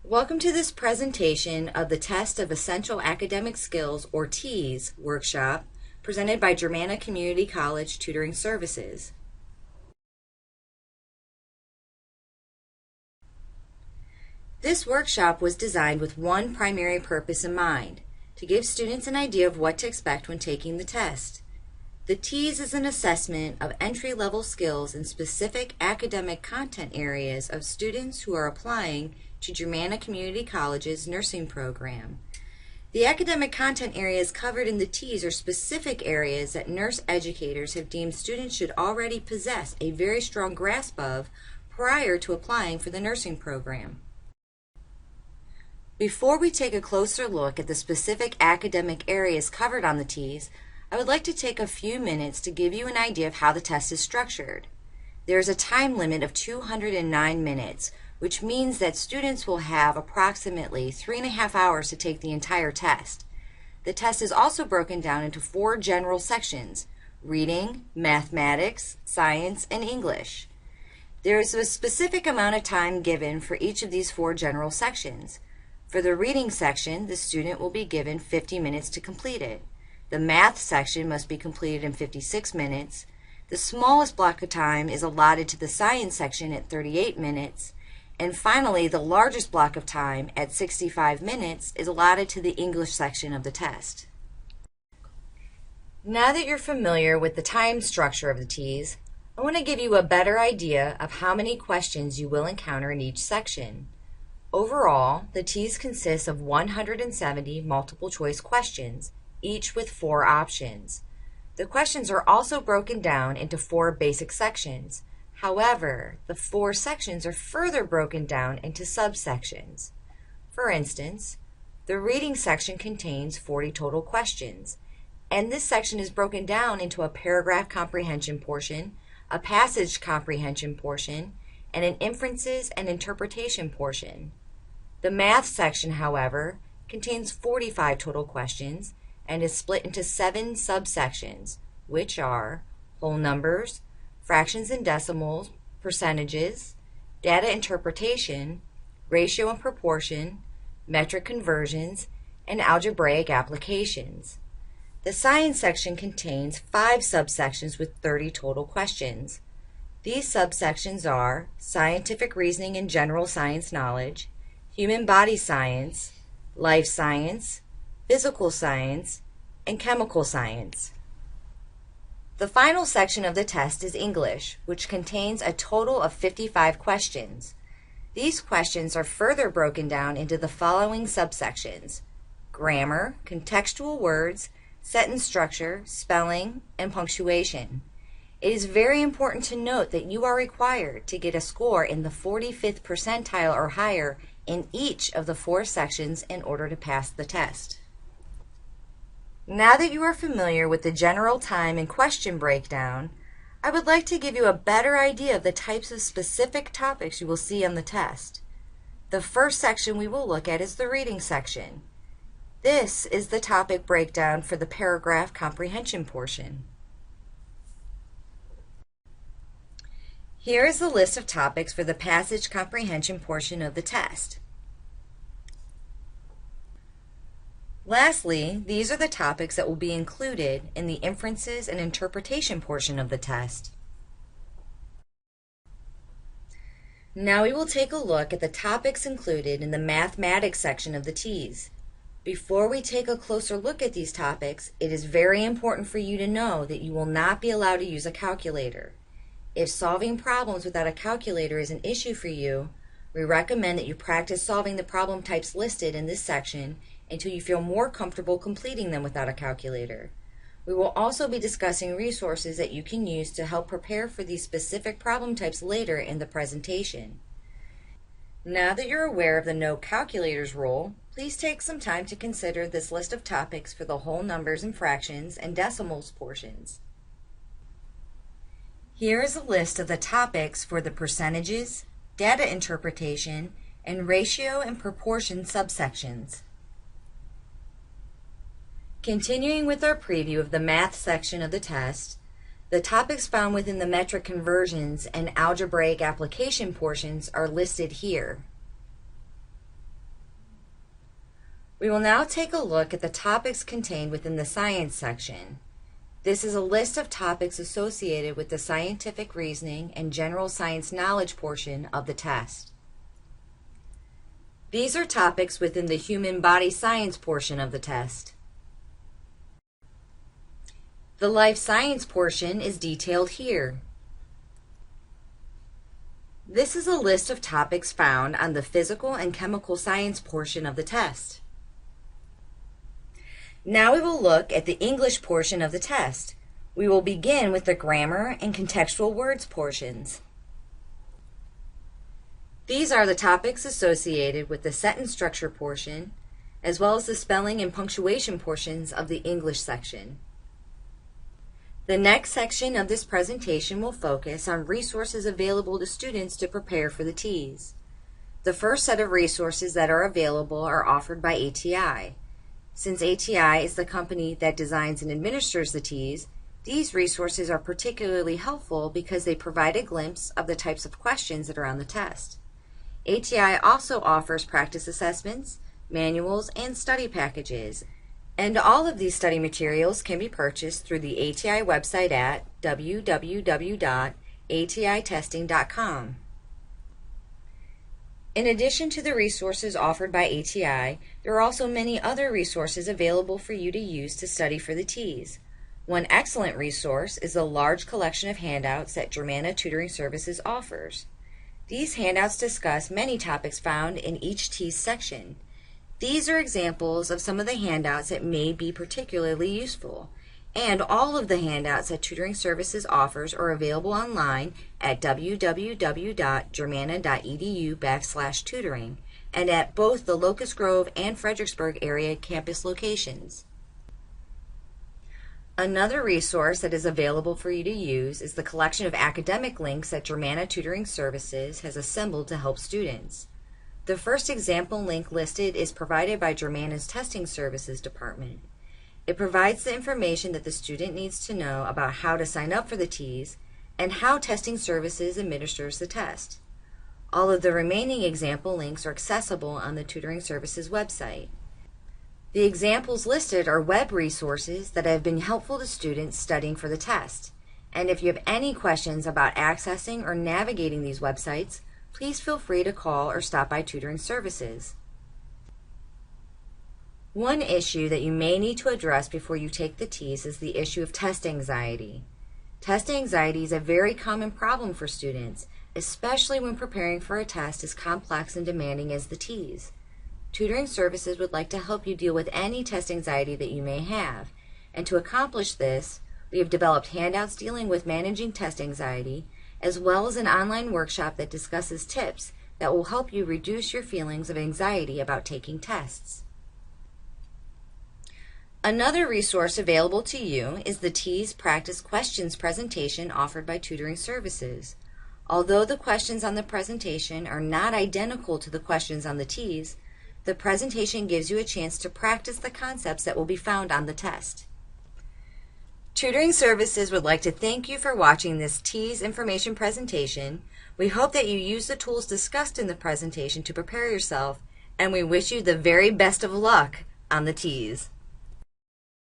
Welcome to this presentation of the Test of Essential Academic Skills, or TEAS, workshop presented by Germanna Community College Tutoring Services. This workshop was designed with one primary purpose in mind, to give students an idea of what to expect when taking the test. The TEAS is an assessment of entry-level skills in specific academic content areas of students who are applying to Germanna Community College's nursing program. The academic content areas covered in the TEAS are specific areas that nurse educators have deemed students should already possess a very strong grasp of prior to applying for the nursing program. Before we take a closer look at the specific academic areas covered on the TEAS, I would like to take a few minutes to give you an idea of how the test is structured. There is a time limit of 209 minutes, which means that students will have approximately 3.5 hours to take the entire test. The test is also broken down into 4 general sections: reading, mathematics, science, and English. There is a specific amount of time given for each of these 4 general sections. For the reading section, the student will be given 50 minutes to complete it. The math section must be completed in 56 minutes. The smallest block of time is allotted to the science section at 38 minutes. And finally, the largest block of time at 65 minutes is allotted to the English section of the test. Now that you're familiar with the time structure of the TEAS, I want to give you a better idea of how many questions you will encounter in each section. Overall, the TEAS consists of 170 multiple choice questions, each with 4 options. The questions are also broken down into 4 basic sections. However, the 4 sections are further broken down into subsections. For instance, the reading section contains 40 total questions, and this section is broken down into a paragraph comprehension portion, a passage comprehension portion, and an inferences and interpretation portion. The math section, however, contains 45 total questions and is split into 7 subsections, which are whole numbers, fractions and decimals, percentages, data interpretation, ratio and proportion, metric conversions, and algebraic applications. The science section contains 5 subsections with 30 total questions. These subsections are scientific reasoning and general science knowledge, human body science, life science, physical science, and chemical science. The final section of the test is English, which contains a total of 55 questions. These questions are further broken down into the following subsections: grammar, contextual words, sentence structure, spelling, and punctuation. It is very important to note that you are required to get a score in the 45th percentile or higher in each of the 4 sections in order to pass the test. Now that you are familiar with the general time and question breakdown, I would like to give you a better idea of the types of specific topics you will see on the test. The first section we will look at is the reading section. This is the topic breakdown for the paragraph comprehension portion. Here is the list of topics for the passage comprehension portion of the test. Lastly, these are the topics that will be included in the inferences and interpretation portion of the test. Now we will take a look at the topics included in the mathematics section of the TEAS. Before we take a closer look at these topics, it is very important for you to know that you will not be allowed to use a calculator. If solving problems without a calculator is an issue for you, we recommend that you practice solving the problem types listed in this section until you feel more comfortable completing them without a calculator. We will also be discussing resources that you can use to help prepare for these specific problem types later in the presentation. Now that you're aware of the no calculators rule, please take some time to consider this list of topics for the whole numbers and fractions and decimals portions. Here is a list of the topics for the percentages, data interpretation, and ratio and proportion subsections. Continuing with our preview of the math section of the test, the topics found within the metric conversions and algebraic application portions are listed here. We will now take a look at the topics contained within the science section. This is a list of topics associated with the scientific reasoning and general science knowledge portion of the test. These are topics within the human body science portion of the test. The life science portion is detailed here. This is a list of topics found on the physical and chemical science portion of the test. Now we will look at the English portion of the test. We will begin with the grammar and contextual words portions. These are the topics associated with the sentence structure portion, as well as the spelling and punctuation portions of the English section. The next section of this presentation will focus on resources available to students to prepare for the TEAS. The first set of resources that are available are offered by ATI. Since ATI is the company that designs and administers the TEAS, these resources are particularly helpful because they provide a glimpse of the types of questions that are on the test. ATI also offers practice assessments, manuals, and study packages, and all of these study materials can be purchased through the ATI website at www.atitesting.com. In addition to the resources offered by ATI, there are also many other resources available for you to use to study for the TEAS. One excellent resource is the large collection of handouts that Germanna Tutoring Services offers. These handouts discuss many topics found in each TEAS section. These are examples of some of the handouts that may be particularly useful. And all of the handouts that Tutoring Services offers are available online at www.germanna.edu/tutoring and at both the Locust Grove and Fredericksburg area campus locations. Another resource that is available for you to use is the collection of academic links that Germanna Tutoring Services has assembled to help students. The first example link listed is provided by Germanna's Testing Services Department. It provides the information that the student needs to know about how to sign up for the TEAS and how Testing Services administers the test. All of the remaining example links are accessible on the Tutoring Services website. The examples listed are web resources that have been helpful to students studying for the test. And if you have any questions about accessing or navigating these websites, please feel free to call or stop by Tutoring Services. One issue that you may need to address before you take the TEAS is the issue of test anxiety. Test anxiety is a very common problem for students, especially when preparing for a test as complex and demanding as the TEAS. Tutoring Services would like to help you deal with any test anxiety that you may have, and to accomplish this, we have developed handouts dealing with managing test anxiety, as well as an online workshop that discusses tips that will help you reduce your feelings of anxiety about taking tests. Another resource available to you is the TEAS Practice Questions presentation offered by Tutoring Services. Although the questions on the presentation are not identical to the questions on the TEAS, the presentation gives you a chance to practice the concepts that will be found on the test. Tutoring Services would like to thank you for watching this TEAS information presentation. We hope that you use the tools discussed in the presentation to prepare yourself, and we wish you the very best of luck on the TEAS.